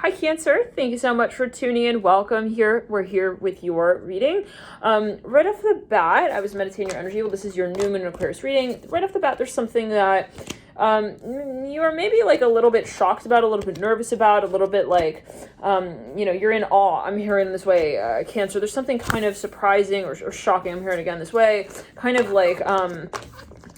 Hi Cancer, thank you so much for tuning in. Welcome here. We're here with your reading. Right off the bat, I was meditating your energy. Well, this is your new moon and Aquarius reading. Right off the bat, there's something that you are maybe like a little bit shocked about, a little bit nervous about, a little bit like, you're in awe. I'm hearing this way, Cancer. There's something kind of surprising or shocking. I'm hearing again this way. Kind of like,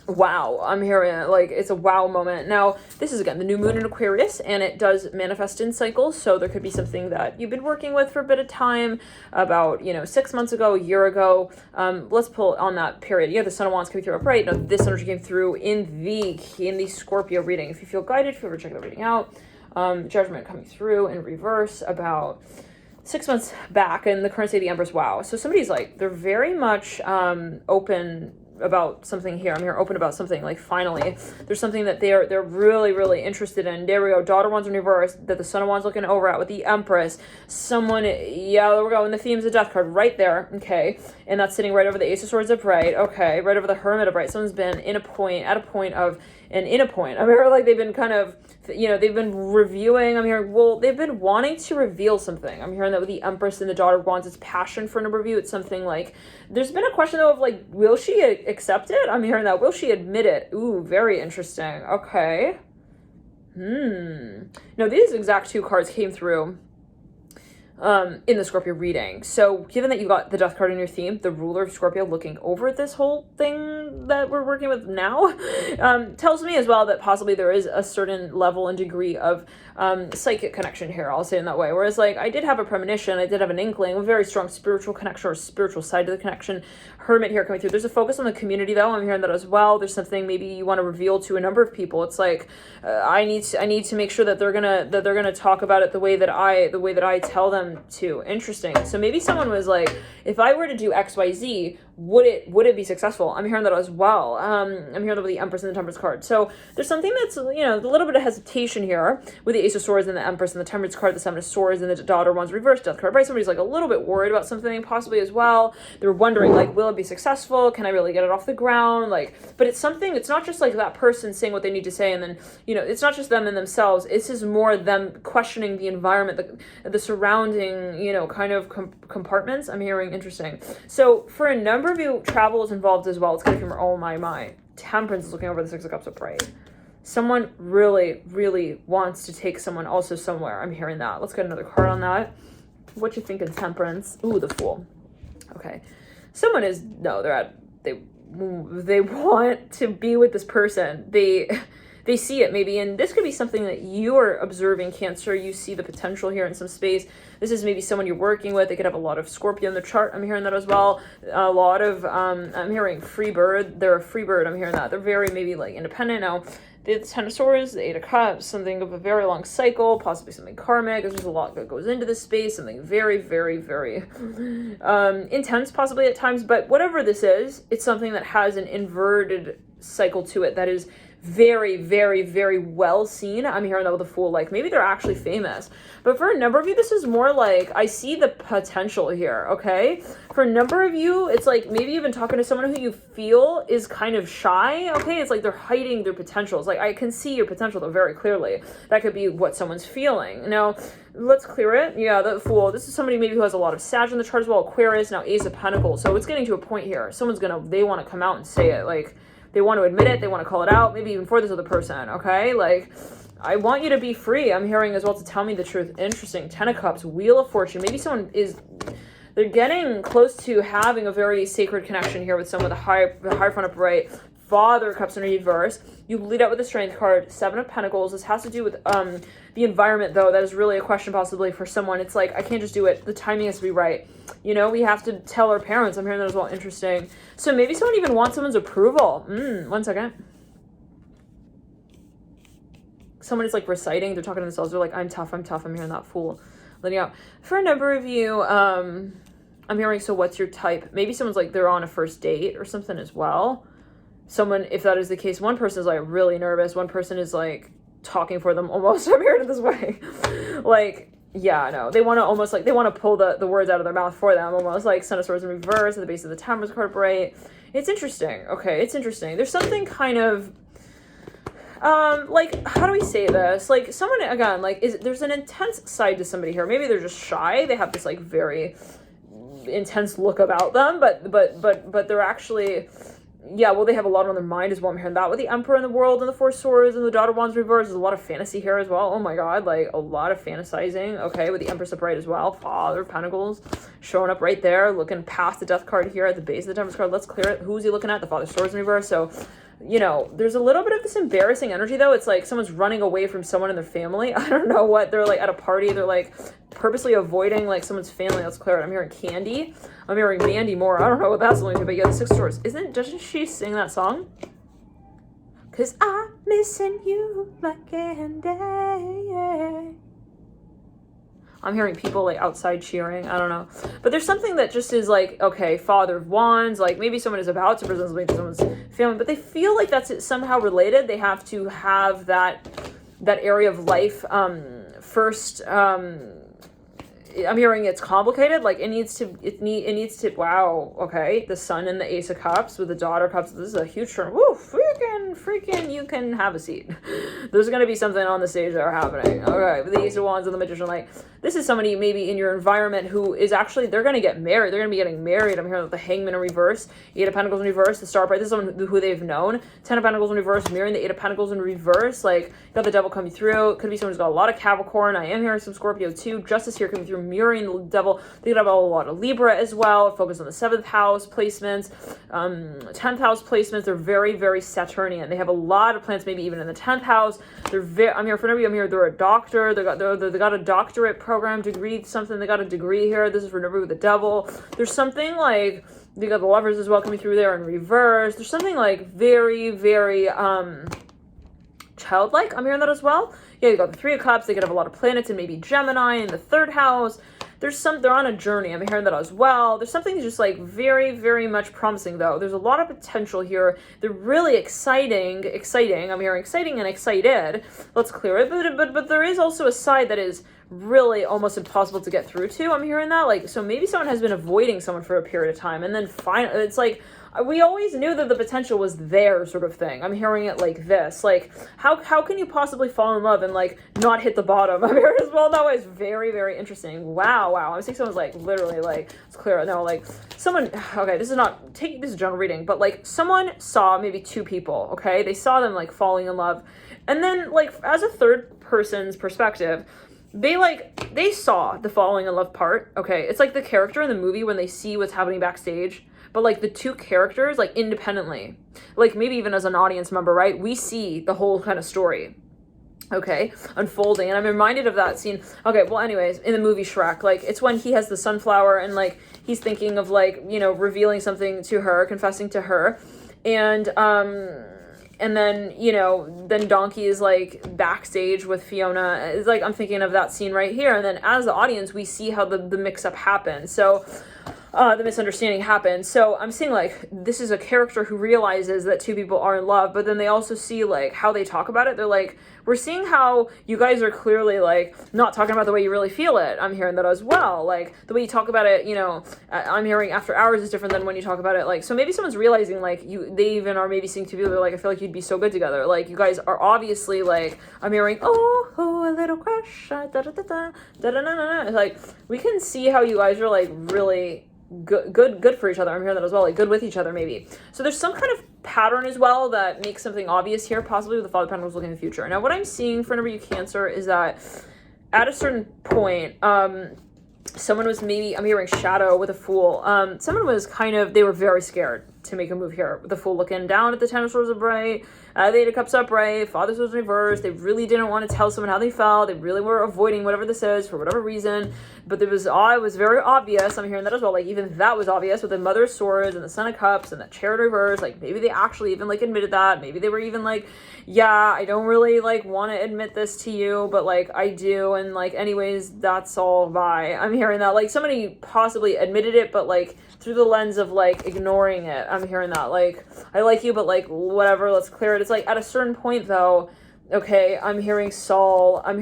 wow, I'm hearing it, like it's a wow moment. Now, this is again the new moon in Aquarius, and it does manifest in cycles, so there could be something that you've been working with for a bit of time, about 6 months ago, a year ago. Let's pull on that period. Yeah, the Sun of Wands came through upright. Now, this energy came through in the Scorpio reading. If you feel guided, feel free to check the reading out. Judgment coming through in reverse about 6 months back, and the current state of the Empress. Wow. So somebody's like, they're very much open about something here. I'm here open about something, like finally there's something that they're really, really interested in. There we go. Daughter Wands in reverse, that the Sun of Wands looking over at with the Empress. Someone, yeah, there we go. And the theme's a Death card right there. Okay. And that's sitting right over the Ace of Swords upright. Okay. Right over the Hermit upright. Someone's been in a point. I mean, like they've been kind of, they've been reviewing. I'm hearing, well, they've been wanting to reveal something. I'm hearing that with the Empress and the Daughter of Wands, it's passion for a number of you. It's something like, there's been a question though of like, will she accept it? I'm hearing that. Will she admit it? Ooh, very interesting. Okay. No, these exact two cards came through in the Scorpio reading. So given that you got the Death card in your theme, the ruler of Scorpio looking over this whole thing that we're working with now, tells me as well that possibly there is a certain level and degree of psychic connection here. I'll say it in that way. Whereas like I did have a premonition, I did have an inkling, a very strong spiritual connection or spiritual side to the connection. Hermit here coming through. There's a focus on the community though. I'm hearing that as well. There's something maybe you want to reveal to a number of people. It's like I need to make sure that they're gonna talk about it the way that I tell them to. Interesting. So maybe someone was like, if I were to do XYZ, would it be successful? I'm hearing that as well. I'm hearing that with the Empress and the Temperance card. So there's something that's, a little bit of hesitation here with the Ace of Swords and the Empress and the Temperance card, the Seven of Swords and the Daughter Wands reverse Death card, right? Somebody's like a little bit worried about something possibly as well. They're wondering like, will it be successful? Can I really get it off the ground? Like, but it's something, it's not just like that person saying what they need to say. And then, it's not just them and themselves. It's just more them questioning the environment, the surrounding, kind of compartments. I'm hearing interesting. So for a number of you, travel is involved as well. It's kind of humor. Oh my. Temperance is looking over the Six of Cups upright. Someone really, really wants to take someone also somewhere. I'm hearing that. Let's get another card on that. What you think in Temperance? Ooh, the Fool. Okay. Someone is, no, they want to be with this person. They see it maybe, and this could be something that you are observing, Cancer. You see the potential here in some space. This is maybe someone you're working with. They could have a lot of Scorpio in the chart. I'm hearing that as well. A lot of, I'm hearing free bird. They're a free bird. I'm hearing that. They're very maybe like independent. Now, the Ten of Swords, the Eight of Cups, something of a very long cycle, possibly something karmic. There's a lot that goes into this space, something very, very, very intense possibly at times. But whatever this is, it's something that has an inverted cycle to it that is very, very, very well seen. I'm hearing that with a Fool, like maybe they're actually famous. But for a number of you, this is more like, I see the potential here, okay? For a number of you, it's like maybe even talking to someone who you feel is kind of shy, okay? It's like they're hiding their potentials. Like I can see your potential though very clearly. That could be what someone's feeling. Now, let's clear it. Yeah, the Fool. This is somebody maybe who has a lot of Sag in the chart as well. Aquarius, now Ace of Pentacles. So it's getting to a point here. They want to come out and say it, like, they want to admit it, they want to call it out, maybe even for this other person, okay? Like, I want you to be free. I'm hearing as well to tell me the truth. Interesting. Ten of Cups, Wheel of Fortune. Maybe someone they're getting close to having a very sacred connection here with someone with the high front upright. Father of Cups in reverse. You lead out with the Strength card, Seven of Pentacles. This has to do with the environment, though. That is really a question possibly for someone. It's like, I can't just do it. The timing has to be right. We have to tell our parents. I'm hearing that as well. Interesting. So maybe someone even wants someone's approval. 1 second. Someone is like reciting. They're talking to themselves. They're like, I'm tough. I'm hearing that Fool. Letting out. For a number of you, I'm hearing, so what's your type? Maybe someone's like, they're on a first date or something as well. Someone, if that is the case, one person is like really nervous. One person is like talking for them almost. I'm hearing it this way. Like, yeah, no, they want to almost like, they want to pull the words out of their mouth for them, almost like Sun of Swords in reverse at the base of the Temperance card, right? It's interesting. Okay, it's interesting. There's something kind of like, how do we say this? Like, someone, again, like, there's an intense side to somebody here. Maybe they're just shy. They have this, like, very intense look about them, but they're actually, yeah, well, they have a lot on their mind as well. I'm hearing that with the Emperor in the world and the Four Swords and the Daughter of Wands reversed. There's a lot of fantasy here as well. Oh my god, like, a lot of fantasizing. Okay, with the Empress upright as well. Father of Pentacles showing up right there, looking past the Death card here at the base of the Temperance card. Let's clear it. Who's he looking at? The Father of Swords in reverse. So, you know, there's a little bit of this embarrassing energy, though. It's like someone's running away from someone in their family. I don't know what. They're, like, at a party. They're, like, purposely avoiding, like, someone's family. Let's clear it. I'm hearing Candy. I'm hearing Mandy Moore. I don't know what that's going to, but yeah, the Six of Swords. Doesn't she sing that song? 'Cause I'm missing you like candy. I'm hearing people, like, outside cheering. I don't know. But there's something that just is like, okay, Father of Wands, like, maybe someone is about to present something to someone's family, but they feel like that's somehow related. They have to have that area of life first. I'm hearing it's complicated. Like, it needs to, wow, okay. The Sun and the Ace of Cups with the Daughter of Cups. This is a huge turn. Woo, freaking, you can have a seat. There's going to be something on the stage that are happening. Okay, with the Ace of Wands and the Magician, like, this is somebody maybe in your environment who is actually, they're going to get married. They're going to be getting married. I'm hearing the Hangman in reverse, Eight of Pentacles in reverse, the Star Upright. This is someone who they've known. Ten of Pentacles in reverse, mirroring the Eight of Pentacles in reverse. Like, you got the Devil coming through. It could be someone who's got a lot of Capricorn. I am hearing some Scorpio too. Justice here coming through, mirroring the Devil. They could have a lot of Libra as well. Focus on the 7th house placements, 10th house placements. They're very, very Saturnian. They have a lot of planets, maybe even in the 10th house. I'm here for Nubia. I'm here. They're a doctor. They got a doctorate program, degree, something. They got a degree here. This is for Nubia with the Devil. There's something like, they got the Lovers as well coming through there in reverse. There's something like very, very childlike. I'm hearing that as well. Yeah, you got the Three of Cups. They could have a lot of planets and maybe Gemini in the 3rd house. They're on a journey. I'm hearing that as well. There's something just like very, very much promising though. There's a lot of potential here. They're really exciting. I'm hearing exciting and excited. Let's clear it. But there is also a side that is really almost impossible to get through to. I'm hearing that. Like, so maybe someone has been avoiding someone for a period of time, and then finally it's like, we always knew that the potential was there, sort of thing. I'm hearing it like this. Like, how can you possibly fall in love and, like, not hit the bottom? I'm hearing as well. That was very, very interesting. Wow. I'm seeing someone's, like, literally, like, it's clear. No, like, someone, okay, this is general reading, but, like, someone saw maybe two people, okay? They saw them, like, falling in love. And then, like, as a third person's perspective, they saw the falling in love part, okay? It's like the character in the movie when they see what's happening backstage. But, like, the two characters, like, independently, like, maybe even as an audience member, right? We see the whole kind of story, okay, unfolding. And I'm reminded of that scene. Okay, well, anyways, in the movie Shrek, like, it's when he has the sunflower and, like, he's thinking of, like, you know, revealing something to her, confessing to her. And then, you know, then Donkey is, like, backstage with Fiona. It's like, I'm thinking of that scene right here. And then as the audience, we see how the mix-up happens. So, the misunderstanding happened. So I'm seeing, like, this is a character who realizes that two people are in love, but then they also see, like, how they talk about it. They're like, we're seeing how you guys are clearly, like, not talking about the way you really feel it. I'm hearing that as well. Like, the way you talk about it, you know, I'm hearing after hours is different than when you talk about it. Like, so maybe someone's realizing, like, they even are maybe seeing two people, they're like, I feel like you'd be so good together. Like, you guys are obviously, like, I'm hearing, oh, a little crush, da-da-da-da. Like, we can see how you guys are, like, really good for each other. I'm hearing that as well, like, good with each other maybe. So there's some kind of pattern as well that makes something obvious here, possibly with the Father of Pentacles looking in the future. Now, what I'm seeing for number you Cancer is that at a certain point, someone was maybe, I'm hearing Shadow with a Fool. Someone was kind of, they were very scared to make a move here with the Fool looking down at the Ten of Swords upright, the Eight of Cups upright, Father of Swords reversed. They really didn't want to tell someone how they felt. They really were avoiding whatever this is for whatever reason. But it was very obvious. I'm hearing that as well. Like, even that was obvious with the Mother of Swords and the Son of Cups and that Chariot reverse. Like, maybe they actually even, like, admitted that. Maybe they were even like, yeah, I don't really, like, want to admit this to you, but, like, I do. And, like, anyways, that's all bye. I'm hearing that. Like, somebody possibly admitted it, but, like, through the lens of, like, ignoring it. I'm hearing that. Like, I like you, but, like, whatever, let's clear it. It's like, at a certain point, though, okay, I'm hearing Solomon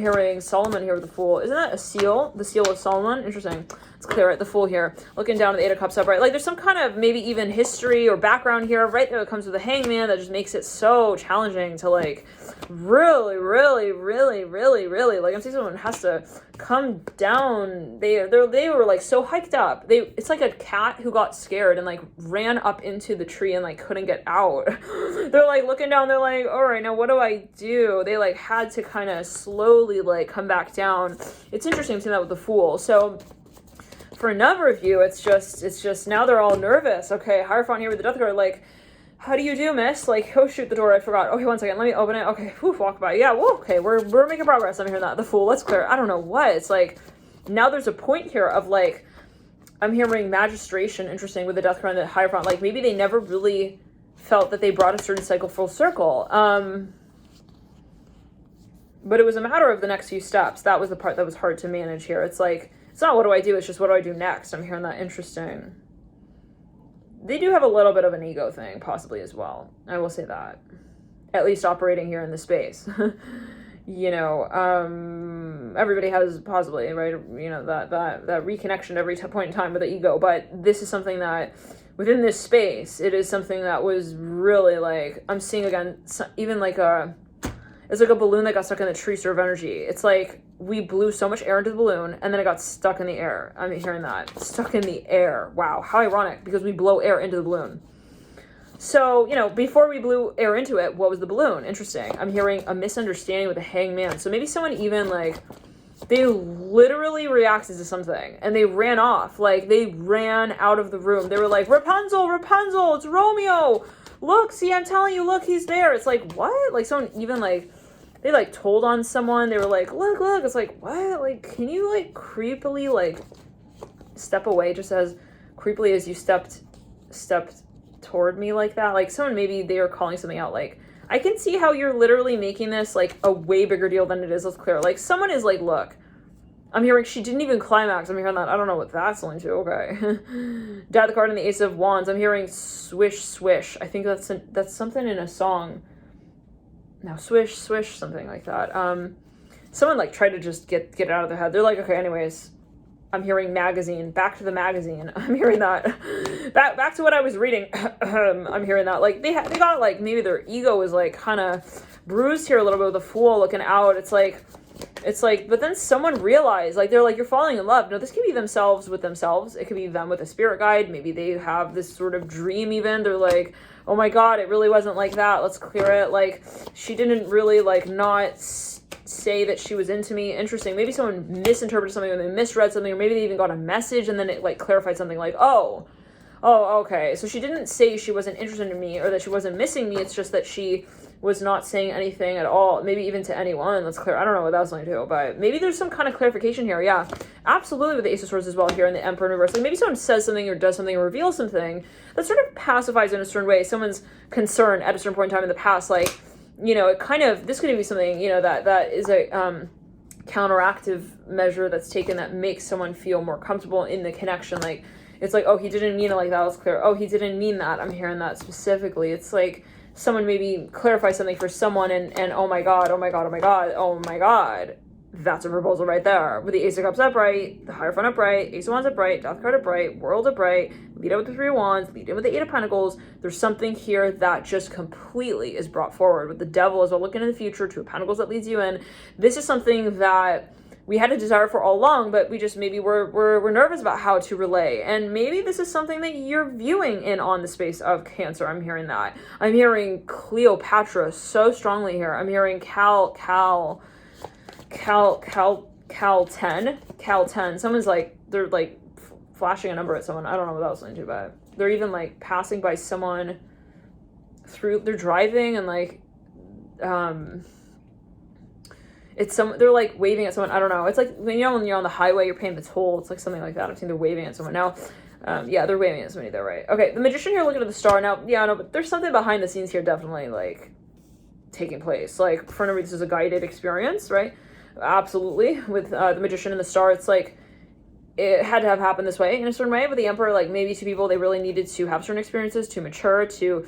here with the Fool. Isn't that a seal? The seal of Solomon? Interesting. Let's clear it. The Fool here. Looking down at the Eight of Cups upright. Like, there's some kind of maybe even history or background here right there that comes with the Hangman that just makes it so challenging to, like, really, like I'm seeing someone has to come down. They were like so hiked up. It's like a cat who got scared and like ran up into the tree and like couldn't get out. They're like looking down, they're like, all right, now what do I do? They like had to kind of slowly like come back down. It's interesting seeing that with the Fool. So for a number of you, it's just now they're all nervous. Okay, Hierophant here with the Death card, like, how do you do, miss? Like, oh shoot, the door, I forgot. Okay, 1 second, let me open it. Okay, whew, walk by. Yeah, whoa, okay, we're making progress. I'm hearing that. The Fool, let's clear. I don't know what. It's like, now there's a point here of like, I'm hearing magistration, interesting, with the Death card and the Hierophant. Like, maybe they never really felt that they brought a certain cycle full circle. But it was a matter of the next few steps. That was the part that was hard to manage here. It's like, it's not what do I do, it's just what do I do next. I'm hearing that. Interesting. They do have a little bit of an ego thing, possibly, as well. I will say that. At least operating here in the space. You know, everybody has possibly, right, you know, that reconnection every point in time with the ego. But this is something that, within this space, it is something that was really, like, I'm seeing, again, even like it's like a balloon that got stuck in the tree sort of energy. It's like we blew so much air into the balloon and then it got stuck in the air. I'm hearing that. Stuck in the air. Wow, how ironic, because we blow air into the balloon. So, you know, before we blew air into it, what was the balloon? Interesting. I'm hearing a misunderstanding with the hangman. So maybe someone even like, they literally reacted to something and they ran off. Like they ran out of the room. They were like, Rapunzel, Rapunzel, it's Romeo. Look, see, I'm telling you, look, he's there. It's like, what? Like someone even like, they like told on someone. They were like, look. It's like, what? Like, can you like creepily like step away just as creepily as you stepped toward me like that? Like someone, maybe they are calling something out. Like, I can see how you're literally making this like a way bigger deal than it is. Let's clear. Like someone is like, look, I'm hearing she didn't even climax. I'm hearing that. I don't know what that's linked to. Okay. Death card and the Ace of Wands. I'm hearing swish, swish. I think that's something in a song. Now swish, swish, something like that. Someone like tried to just get it out of their head. They're like, okay, anyways, I'm hearing magazine. Back to the magazine. I'm hearing that. Back to what I was reading. I'm hearing that. Like they got like, maybe their ego was like kind of bruised here a little bit with the Fool looking out. It's like, but then someone realized, like, they're like, you're falling in love. No, this could be themselves with themselves. It could be them with a spirit guide. Maybe they have this sort of dream even. They're like, oh my God, it really wasn't like that. Let's clear it. Like, she didn't really, like, not say that she was into me. Interesting. Maybe someone misinterpreted something or they misread something, or maybe they even got a message and then it, like, clarified something like, oh, okay. So she didn't say she wasn't interested in me or that she wasn't missing me. It's just that she was not saying anything at all, maybe even to anyone. Let's clear. I don't know what that was going to do, but maybe there's some kind of clarification here. Yeah, absolutely, with the Ace of Swords as well here in the Emperor in reverse. Like maybe someone says something or does something or reveals something that sort of pacifies in a certain way someone's concern at a certain point in time in the past. Like, you know, it kind of, this could be something, you know, that is a counteractive measure that's taken that makes someone feel more comfortable in the connection. Like, it's like, oh, he didn't mean it like that. Let's clear. Oh, he didn't mean that. I'm hearing that specifically. It's like someone maybe clarify something for someone and oh my God, that's a proposal right there. With the Ace of Cups upright, the Hierophant upright, Ace of Wands upright, Death card upright, World upright, lead out with the Three of Wands, lead in with the Eight of Pentacles. There's something here that just completely is brought forward with the Devil as well, looking in the future, Two of Pentacles that leads you in. This is something that we had a desire for all along, but we just maybe we're nervous about how to relay. And maybe this is something that you're viewing in on the space of Cancer. I'm hearing that. I'm hearing Cleopatra so strongly here. I'm hearing Cal 10. Someone's like, they're like flashing a number at someone. I don't know what that was linked to, but they're even like passing by someone through, they're driving and like, they're like waving at someone. I don't know. It's like, you know, when you're on the highway, you're paying the toll. It's like something like that. I've seen they're waving at someone now. Yeah, they're waving at somebody there, right? Okay, the Magician here looking at the star. Now, yeah, no, but there's something behind the scenes here definitely like taking place. Like, for no reason, this is a guided experience, right? Absolutely. With the Magician and the star, it's like, it had to have happened this way in a certain way. But the Emperor, like maybe to people, they really needed to have certain experiences to mature, to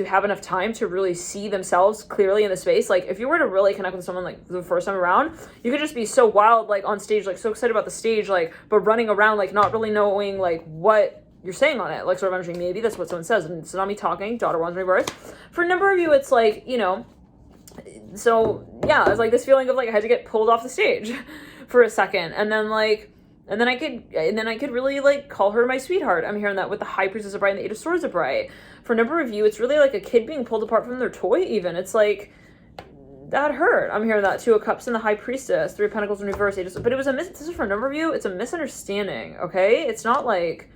have enough time to really see themselves clearly in the space. Like if you were to really connect with someone like the first time around, you could just be so wild, like on stage, like so excited about the stage, like, but running around, like not really knowing like what you're saying on it, like sort of energy. Maybe that's what someone says. And it's not me talking, daughter wands reverse. For a number of you, it's like, you know, So yeah, it's like this feeling of like I had to get pulled off the stage for a second, and then I could really like call her my sweetheart. I'm hearing that with the High Priestess of Bright and the Eight of Swords of Bright. For a number of you, it's really like a kid being pulled apart from their toy even. It's like, that hurt. I'm hearing that. Two of Cups and the High Priestess, Three of Pentacles in reverse. But it was this is for a number of you, it's a misunderstanding, okay? It's not like,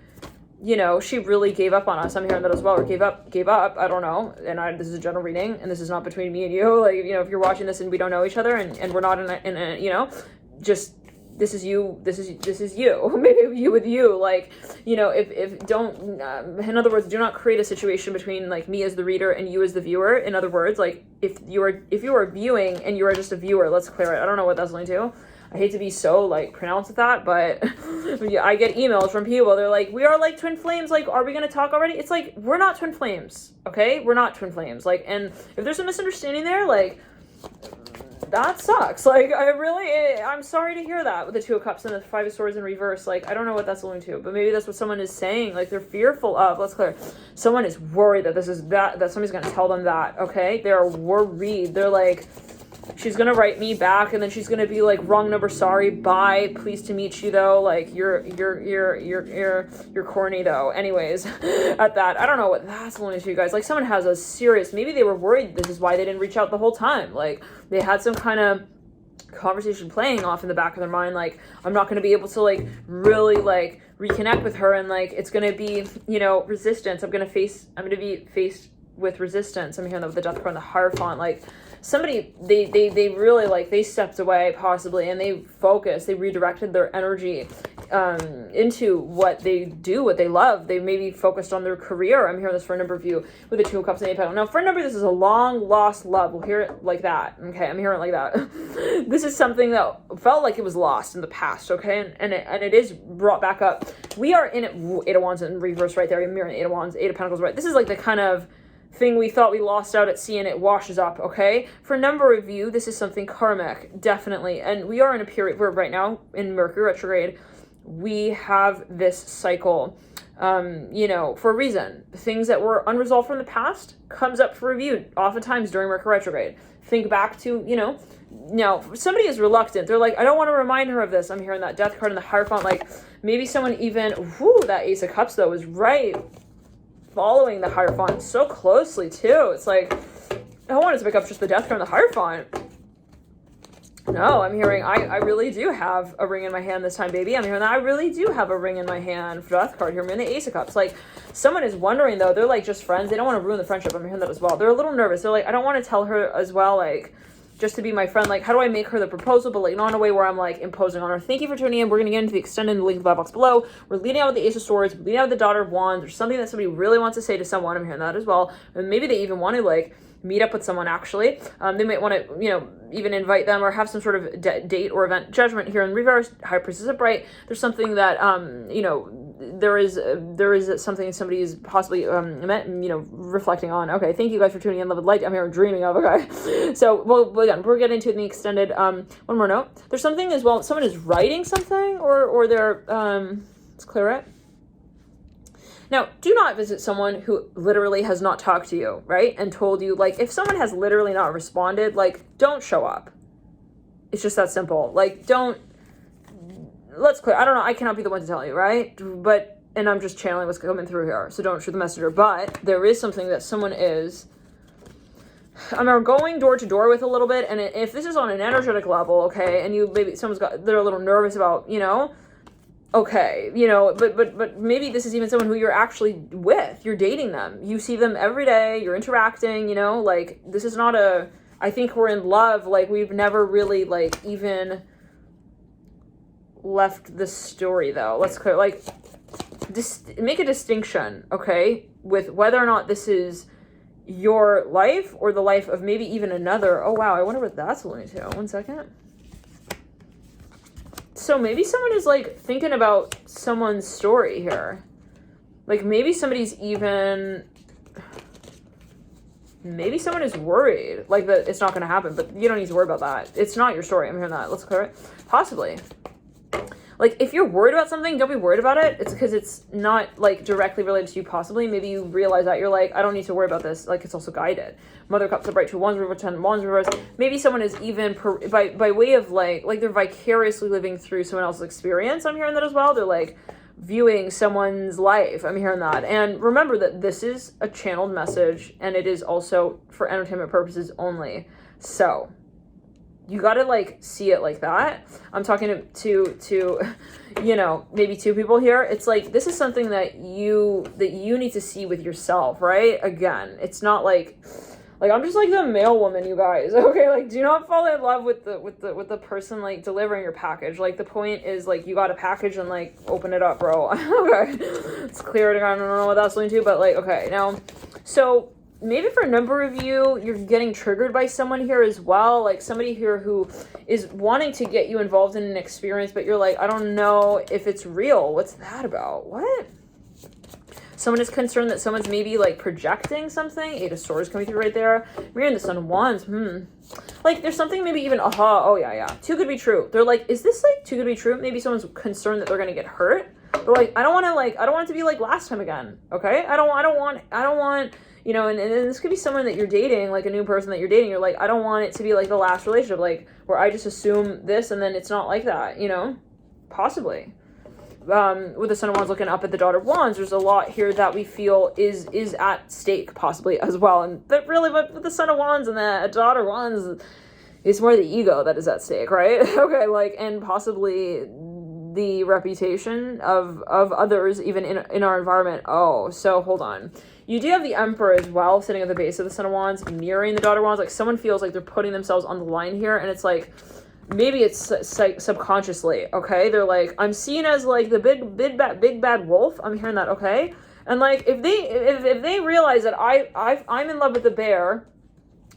you know, she really gave up on us. I'm hearing that as well, or gave up, I don't know. And this is a general reading, and this is not between me and you. Like, you know, if you're watching this and we don't know each other and we're not in a you know, just, this is you, this is you, maybe you with you, like, you know, if don't, in other words, do not create a situation between like me as the reader and you as the viewer. In other words, like, if you are viewing and you are just a viewer, let's clear it. I don't know what that's linked to. I hate to be so like pronounced with that, but yeah, I get emails from people. They're like, we are like twin flames. Like, are we going to talk already? It's like, we're not twin flames. Okay. We're not twin flames. Like, and if there's a misunderstanding there, like, that sucks. Like, I'm sorry to hear that with the Two of Cups and the Five of Swords in reverse. Like, I don't know what that's alluding to, but maybe that's what someone is saying. Like, they're fearful of, let's clear. Someone is worried that that somebody's going to tell them that, okay? They're worried. They're like, she's going to write me back, and then she's going to be like, wrong number, sorry, bye, pleased to meet you, though. Like, you're corny, though. Anyways, at that, I don't know what that's alluding to, you guys. Like, someone has a serious, maybe they were worried this is why they didn't reach out the whole time. Like, they had some kind of conversation playing off in the back of their mind, like, I'm not going to be able to, like, really, like, reconnect with her, and, like, it's going to be, you know, resistance. I'm going to be faced with resistance. I'm hearing that with the Death card and the Hierophant. Like, somebody, they really, like, they stepped away possibly, and they redirected their energy into what they do, what they love. They maybe focused on their career. I'm hearing this for a number of you with the Two of Cups and the Eight of Pentacles. Now, for a number, this is a long lost love. We'll hear it like that. Okay, I'm hearing it like that. This is something that felt like it was lost in the past, okay? And it is brought back up. We are in it. Eight of Wands in reverse right there. I'm hearing Eight of Wands, Eight of Pentacles right. This is like the kind of thing we thought we lost out at sea, and it washes up, okay? For a number of you, this is something karmic, definitely. And we are in a period where right now, in Mercury retrograde, we have this cycle, you know, for a reason. Things that were unresolved from the past comes up for review, oftentimes during Mercury retrograde. Think back to, you know, now, somebody is reluctant. They're like, I don't want to remind her of this. I'm hearing that Death card and the Hierophant. Like, maybe someone even, that Ace of Cups, though, is right following the Hierophant so closely too. It's like, I wanted to pick up just the Death card and the Hierophant. No, I'm hearing I really do have a ring in my hand this time, baby. I'm hearing that I really do have a ring in my hand for Death card here. I'm in the Ace of Cups. Like, someone is wondering though, they're like just friends. They don't want to ruin the friendship. I'm hearing that as well. They're a little nervous. They're like, I don't want to tell her as well, like, just to be my friend. Like, how do I make her the proposal, but like not in a way where I'm like imposing on her. Thank you for tuning in. We're gonna get into the extended link in the black box below. We're leading out with the Ace of Swords, leading out with the Daughter of Wands. There's something that somebody really wants to say to someone. I'm hearing that as well. And maybe they even want to like meet up with someone actually. They might want to, you know, even invite them or have some sort of date or event. Judgment here in reverse, High Priestess of Bright. There's something that, you know, there is something somebody is possibly, you know, reflecting on. Okay, thank you guys for tuning in. Love and light. I'm here dreaming of, okay. So, well, again, we're getting to the extended, one more note. There's something as well, someone is writing something or they're, let's clear it. Now, do not visit someone who literally has not talked to you, right? And told you, like, if someone has literally not responded, like, don't show up. It's just that simple. Like, let's clear. I don't know. I cannot be the one to tell you, right? But, and I'm just channeling what's coming through here. So don't shoot the messenger. But there is something that someone is, going door to door with a little bit. And if this is on an energetic level, okay, and maybe they're a little nervous about, you know, okay, you know, but maybe this is even someone who you're actually with. You're dating them. You see them every day. You're interacting, you know, like, this is not I think we're in love. Like, we've never really, like, even left the story, though. Let's clear, like, make a distinction, okay, with whether or not this is your life or the life of maybe even another. Oh, wow. I wonder what that's alluding to. 1 second. So maybe someone is like thinking about someone's story here. Like maybe someone is worried like that it's not going to happen, but you don't need to worry about that. It's not your story. I'm hearing that. Let's clear it. Possibly. Like, if you're worried about something, don't be worried about it. It's because it's not, like, directly related to you possibly. Maybe you realize that. You're like, I don't need to worry about this. Like, it's also guided. Mother Cups upright, 2 wands reversed, 10 wands reversed. Maybe someone is even, by way of, like they're vicariously living through someone else's experience. I'm hearing that as well. They're, like, viewing someone's life. I'm hearing that. And remember that this is a channeled message, and it is also for entertainment purposes only. So you gotta, like, see it like that. I'm talking to you know, maybe 2 people here. It's like, this is something that you need to see with yourself, right? Again, it's not like I'm just like the mail woman, you guys. Okay, like, do not fall in love with the person, like, delivering your package. Like, the point is, like, you got a package and, like, open it up, bro. Okay, it's clear. I don't know what that's leading to, but, like, okay, now, so maybe for a number of you, you're getting triggered by someone here as well, like somebody here who is wanting to get you involved in an experience, but you're like, I don't know if it's real. What's that about? What? Someone is concerned that someone's maybe, like, projecting something. 8 of Swords coming through right there. We're in the Sun of Wands. Like, there's something maybe even, oh, yeah. Too good to be true. They're like, is this, like, too good to be true? Maybe someone's concerned that they're going to get hurt. But, like, I don't want it to be like last time again. Okay? I don't want, you know, and this could be someone that you're dating, like a new person that you're dating. You're like, I don't want it to be like the last relationship, like, where I just assume this and then it's not like that, you know? Possibly. With the Son of Wands looking up at the Daughter of Wands, there's a lot here that we feel is at stake possibly as well. And but with the Son of Wands and the Daughter of Wands, it's more the ego that is at stake, right? Okay, like, and possibly the reputation of others even in our environment. Oh, so hold on. You do have the Emperor as well sitting at the base of the Son of Wands, mirroring the Daughter of Wands. Like, someone feels like they're putting themselves on the line here, and it's like, maybe it's subconsciously, okay? They're like, I'm seen as, like, the big bad wolf. I'm hearing that, okay? And, like, if they realize that I'm in love with the bear,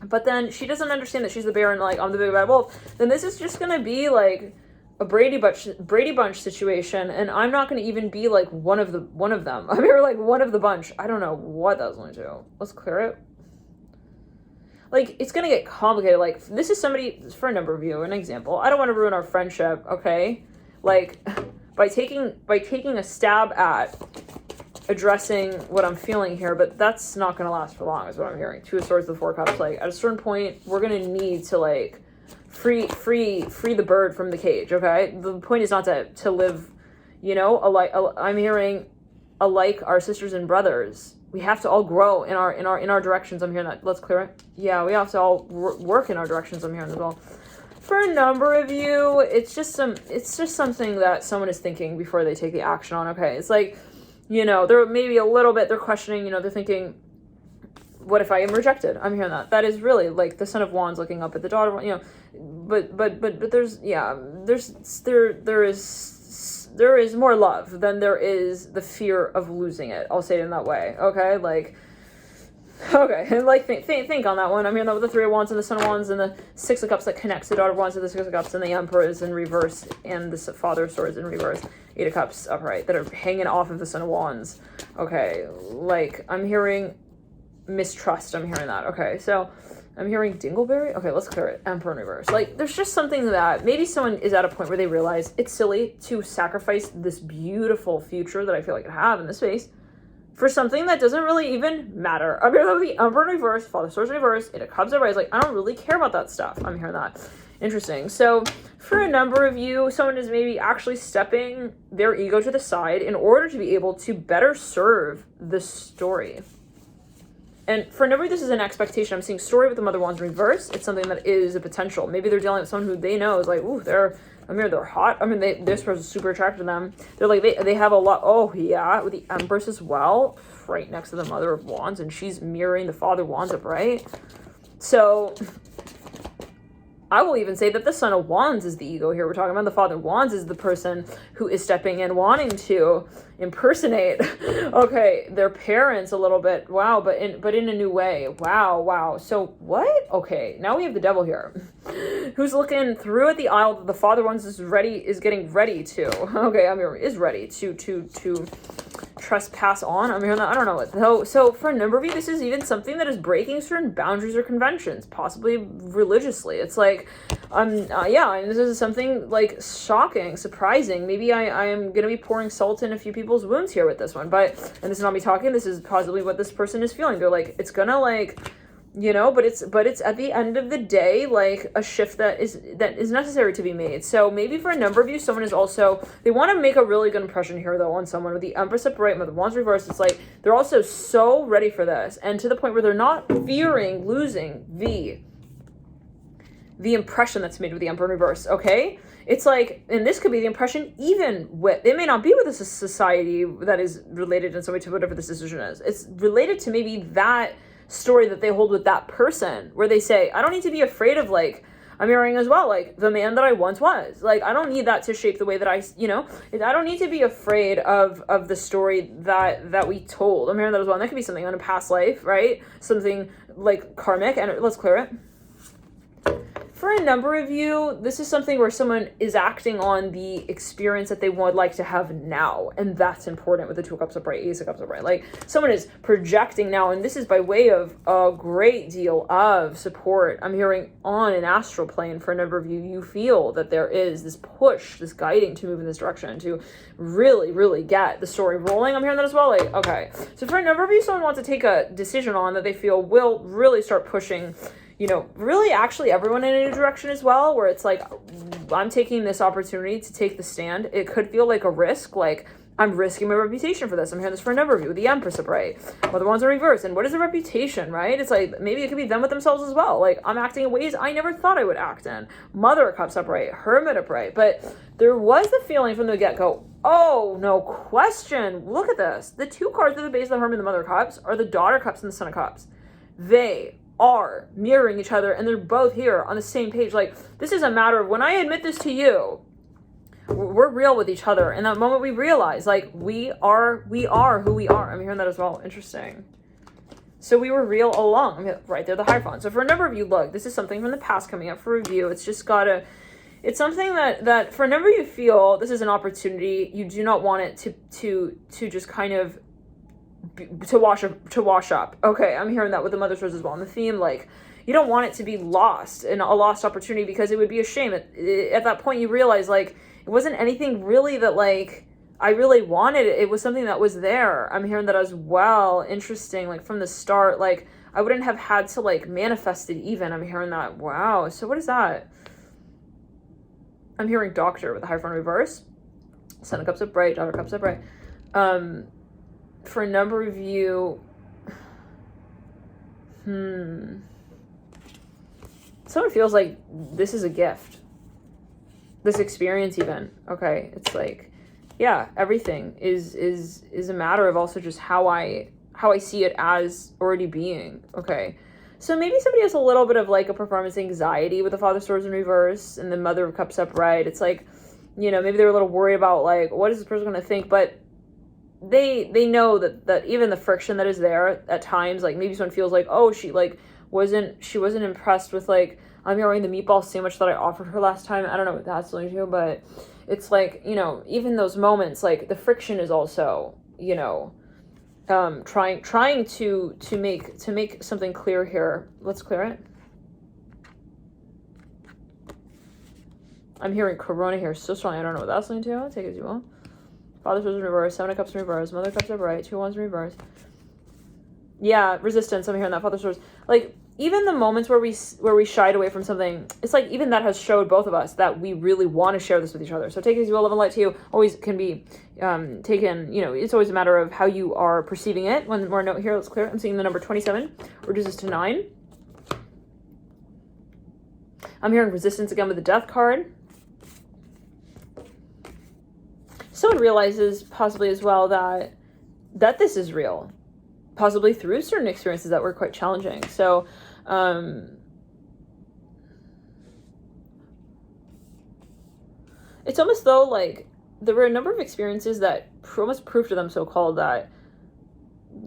but then she doesn't understand that she's the bear and, like, I'm the big bad wolf, then this is just gonna be, like, a Brady Bunch situation, and I'm not gonna even be, like, one of them. I'm here, like, one of the bunch. I don't know what that was going to. Let's clear it. Like, it's gonna get complicated. Like, this is somebody, for a number of you, an example. I don't want to ruin our friendship, okay? Like, by taking a stab at addressing what I'm feeling here, but that's not gonna last for long, is what I'm hearing. 2 of Swords, the 4 Cups. Like, at a certain point, we're gonna need to, like, free the bird from the cage, okay? The point is not to live, you know, I'm hearing alike our sisters and brothers. We have to all grow in our directions. I'm hearing that. Let's clear it. Yeah, we have to all work in our directions. I'm hearing as well. For a number of you, it's just something that someone is thinking before they take the action on. Okay, it's like, you know, they're maybe a little bit. They're questioning. You know, they're thinking, what if I am rejected? I'm hearing that. That is really like the Son of Wands looking up at the Daughter. You know, but there is more love than there is the fear of losing it. I'll say it in that way. Okay, like, okay, and like think on that one. I'm hearing that with the 3 of Wands and the Son of Wands and the 6 of Cups that connects the Daughter of Wands to the 6 of Cups, and the Emperor is in reverse and the Father of Swords in reverse. 8 of Cups upright that are hanging off of the Son of Wands. Okay, like, I'm hearing mistrust. I'm hearing that. Okay, so I'm hearing Dingleberry. Okay, let's clear it. Emperor in reverse. Like, there's just something that maybe someone is at a point where they realize it's silly to sacrifice this beautiful future that I feel like I have in this space for something that doesn't really even matter. I'm hearing the Emperor in reverse, Father of Swords in reverse, 8 of Cups upright. Like, I don't really care about that stuff. I'm hearing that. Interesting. So for a number of you, someone is maybe actually stepping their ego to the side in order to be able to better serve the story. And for a number of you, this is an expectation. I'm seeing story with the Mother of Wands in reverse. It's something that is a potential. Maybe they're dealing with someone who they know is like, ooh, they're hot. I mean, this person's super attracted to them. They're like, they have a lot. Oh, yeah, with the Empress as well, right next to the Mother of Wands, and she's mirroring the Father of Wands upright. So I will even say that the Son of Wands is the ego here. We're talking about the Father of Wands is the person who is stepping in, wanting to impersonate, okay, their parents a little bit. Wow, but in a new way. Wow. So what? Okay, now we have the Devil here, who's looking through at the aisle that the Father of Wands is getting ready to. Okay, is ready to trespass on. I'm hearing that. I don't know what. So for a number of you, this is even something that is breaking certain boundaries or conventions, possibly religiously. It's like, yeah, and this is something like shocking, surprising. Maybe I am going to be pouring salt in a few people's wounds here with this one, but, and this is not me talking, this is possibly what this person is feeling. They're like, it's gonna like, but it's at the end of the day, like a shift that is necessary to be made. So maybe for a number of you, someone is also, they want to make a really good impression here though on someone with the Empress upright, with the Wands reversed. It's like, they're also so ready for this, and to the point where they're not fearing losing the impression that's made with the Emperor in reverse, okay? It's like, and this could be the impression even with, it may not be with a society that is related in some way to whatever this decision is. It's related to maybe that story that they hold with that person, where they say, I don't need to be afraid of, like, I'm hearing as well, like, the man that I once was. Like, I don't need that to shape the way that I don't need to be afraid of the story that we told. I'm hearing that as well. And that could be something on a past life, right? Something like karmic, and let's clear it. For a number of you, this is something where someone is acting on the experience that they would like to have now. And that's important with the Two of Cups upright, Ace of Cups upright. Like, someone is projecting now, and this is by way of a great deal of support. I'm hearing on an astral plane for a number of you, you feel that there is this push, this guiding to move in this direction, to really, really get the story rolling. I'm hearing that as well. Like, okay. So for a number of you, someone wants to take a decision on that they feel will really start pushing, really actually everyone in a new direction as well, where it's like, I'm taking this opportunity to take the stand. It could feel like a risk, like I'm risking my reputation for this. I'm hearing this for a number of you with the Empress upright, or the ones in reverse. And what is a reputation, right? It's like, maybe it could be them with themselves as well. Like, I'm acting in ways I never thought I would act in. Mother of Cups upright, Hermit upright. But there was the feeling from the get-go, oh, no question. Look at this. The two cards at the base of the Hermit and the Mother of Cups are the Daughter of Cups and the Son of Cups. They are mirroring each other, and they're both here on the same page. Like, this is a matter of, when I admit this to you, we're real with each other. And that moment we realize, like, we are who we are. I'm hearing that as well. Interesting. So we were real all along. I mean, right there, the Hierophant. So for a number of you, look, this is something from the past coming up for review. It's just gotta, it's something that for a number of you feel this is an opportunity. You do not want it to just kind of to wash up. Okay, I'm hearing that with the Mother's Rose as well. And the theme, like, you don't want it to be lost, and a lost opportunity, because it would be a shame. At that point, you realize, like, it wasn't anything really that, like, I really wanted. It was something that was there. I'm hearing that as well. Interesting. Like, from the start, like, I wouldn't have had to, like, manifest it even. I'm hearing that. Wow. So what is that? I'm hearing Doctor with the Hierophant reverse. Son of Cups upright, Daughter of Cups upright. For a number of you, someone feels like this is a gift. This experience even, okay? It's like, yeah, everything is a matter of also just how I see it as already being, okay? So maybe somebody has a little bit of like a performance anxiety with the Father of Swords in reverse and the Mother of Cups upright. It's like, maybe they're a little worried about, like, what is this person going to think? But they know that even the friction that is there at times, like, maybe someone feels like, oh, she wasn't impressed with, like, I'm hearing the meatball sandwich that I offered her last time. I don't know what that's going to, but it's like, even those moments, like, the friction is also, trying to make something clear here. Let's clear it. I'm hearing Corona here so strong. I don't know what that's going to. I'll take it as you will. Father of Swords in reverse, Seven of Cups in reverse, Mother of Cups upright, Two of Wands in reverse. Yeah, resistance. I'm hearing that. Father of Swords. Like, even the moments where we shied away from something, it's like even that has showed both of us that we really want to share this with each other. So take it as you will. Love and light to you always can be taken. It's always a matter of how you are perceiving it. One more note here. Let's clear it. I'm seeing the number 27 reduces to 9. I'm hearing resistance again with the Death card. Someone realizes possibly as well that this is real, possibly through certain experiences that were quite challenging. So it's almost though like there were a number of experiences that almost proved to them so-called that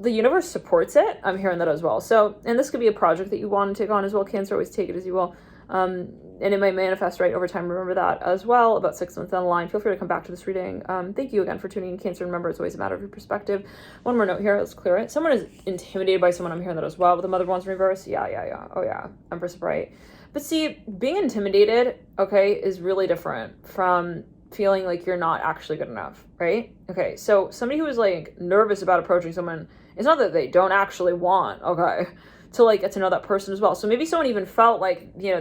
the universe supports it. I'm hearing that as well. So, and this could be a project that you want to take on as well. Cancer, always take it as you will. And it might manifest right over time. Remember that as well. About 6 months down the line, feel free to come back to this reading. Thank you again for tuning in, Cancer. Remember, it's always a matter of your perspective. One more note here. Let's clear it. Someone is intimidated by someone. I'm hearing that as well. With the Mother of Wands in reverse. Yeah. Oh yeah. Empress of Bright. But see, being intimidated, okay, is really different from feeling like you're not actually good enough, right? Okay, so somebody who is like nervous about approaching someone, it's not that they don't actually want, okay, to like get to know that person as well. So maybe someone even felt like, you know,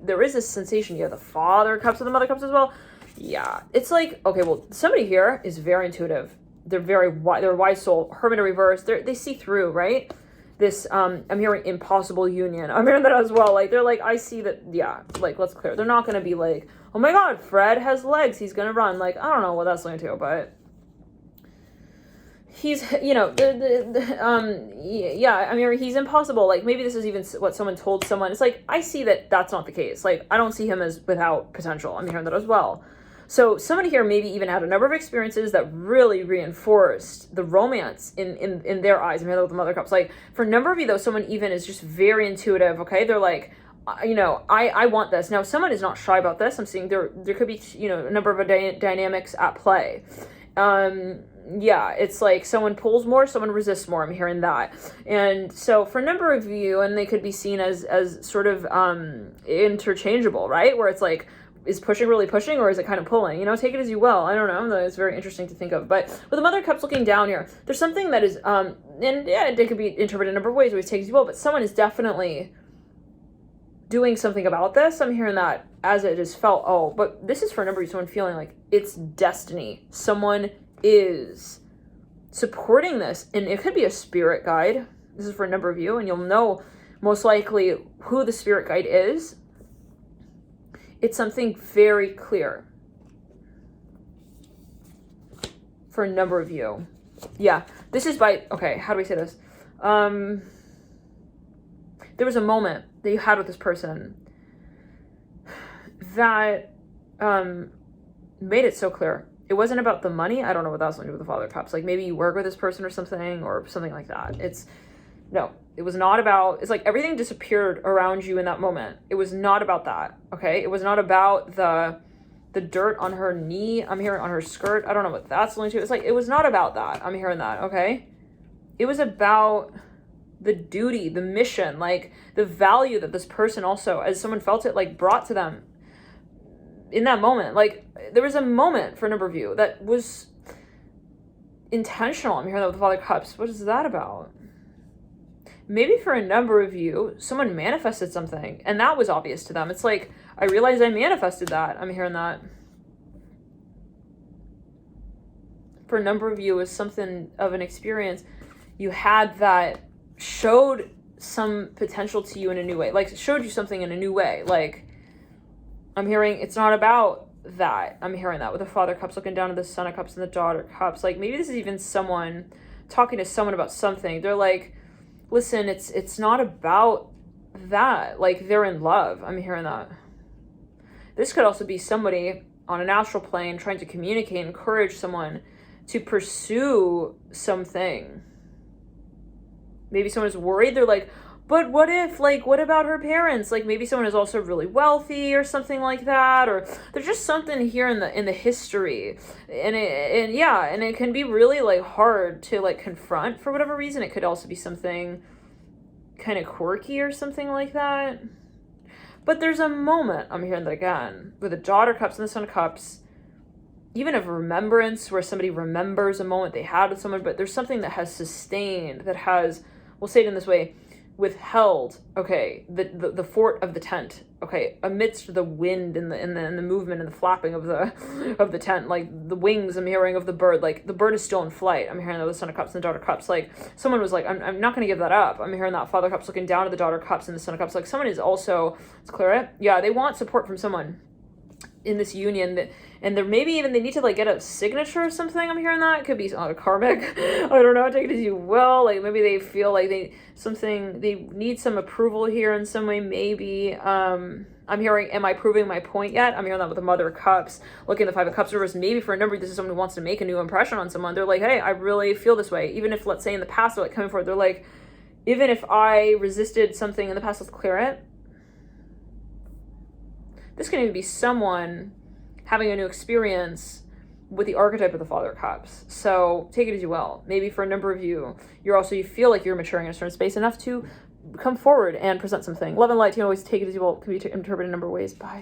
there is this sensation, you have the Father of Cups and the Mother of Cups as well. Yeah, it's like, okay, well, somebody here is very intuitive. They're they're a wise soul. Hermit in reverse, they see through, right? This, I'm hearing impossible union. I'm hearing that as well. Like, they're like, I see that, yeah, like, let's clear. They're not going to be like, oh my God, Fred has legs. He's going to run. Like, I don't know what that's going to, but he's, you know, yeah, I mean, he's impossible. Like, maybe this is even what someone told someone. It's like, I see that that's not the case. Like, I don't see him as without potential. I'm hearing that as well. So somebody here maybe even had a number of experiences that really reinforced the romance in their eyes. I'm hearing that with the Mother of Cups. Like, for a number of you, though, someone even is just very intuitive, okay? They're like, you know, I want this. Now, someone is not shy about this. I'm seeing there could be, you know, a number of dynamics at play. Yeah, it's like someone pulls more, someone resists more. I'm hearing that. And so for a number of you, and they could be seen as sort of interchangeable, right? Where it's like, is pushing really pushing, or is it kind of pulling? You know, take it as you will. I don't know. It's very interesting to think of. But with the Mother of Cups looking down here, there's something that is, and yeah, it could be interpreted a number of ways, always take it as you will, but someone is definitely doing something about this. I'm hearing that as it is felt, oh, but this is for a number of someone feeling like it's destiny. Someone is supporting this, and it could be a spirit guide. This is for a number of you, and you'll know most likely who the spirit guide is. It's something very clear for a number of you. Yeah, this is by, okay, how do we say this? There was a moment that you had with this person that made it so clear. It wasn't about the money. I don't know what that was going to do with the Father of Cups. Like, maybe you work with this person or something like that. No, it was not about, it's like everything disappeared around you in that moment. It was not about that, okay? It was not about the dirt on her knee. I'm hearing on her skirt. I don't know what that's linked to. It's like, it was not about that. I'm hearing that, okay? It was about the duty, the mission, like the value that this person also, as someone felt it, like brought to them in that moment. Like, there was a moment for a number of you that was intentional. I'm hearing that with the Father of Cups. What is that about? Maybe for a number of you, someone manifested something and that was obvious to them. It's like, I realized I manifested that. I'm hearing that. For a number of you, it was something of an experience you had that showed some potential to you in a new way. Like, showed you something in a new way. Like, I'm hearing it's not about that. I'm hearing that with the Father of Cups looking down at the Son of Cups and the Daughter of Cups. Like, maybe this is even someone talking to someone about something. They're like, listen, it's not about that. Like, they're in love. I'm hearing that. This could also be somebody on an astral plane trying to communicate, encourage someone to pursue something. Maybe someone's worried. They're like, but what if, like, what about her parents? Like, maybe someone is also really wealthy or something like that, or there's just something here in the history, and it can be really like hard to like confront for whatever reason. It could also be something kind of quirky or something like that. But there's a moment, I'm hearing that again, with the Daughter of Cups and the Son of Cups, even of remembrance, where somebody remembers a moment they had with someone, but there's something that has sustained, that has, we'll say it in this way, withheld, okay, the fort of the tent, okay, amidst the wind and the movement and the flapping of the tent, like the wings I'm hearing of the bird, like the bird is still in flight. I'm hearing the Son of Cups and the Daughter of Cups. Like, someone was like, I'm not going to give that up. I'm hearing that Father of Cups looking down at the Daughter of Cups and the Son of Cups. Like, someone is also, let's clear it. Yeah, they want support from someone in this union, that, and there maybe even they need to like get a signature or something. I'm hearing that. It could be karmic. I don't know, take it as you will. Like, maybe they feel like they need some approval here in some way. Maybe I'm hearing, am I proving my point yet? I'm hearing that with the Mother of Cups looking at the Five of Cups reverse. Maybe for a number, this is someone who wants to make a new impression on someone. They're like, hey, I really feel this way. Even if, let's say in the past, they're like coming forward, they're like, even if I resisted something in the past, let's clear it. this can even be someone having a new experience with the archetype of the Father of Cups. So take it as you will. Maybe for a number of you, you feel like you're maturing in a certain space enough to come forward and present something. Love and light, you can always take it as you will. It can be interpreted in a number of ways. Bye.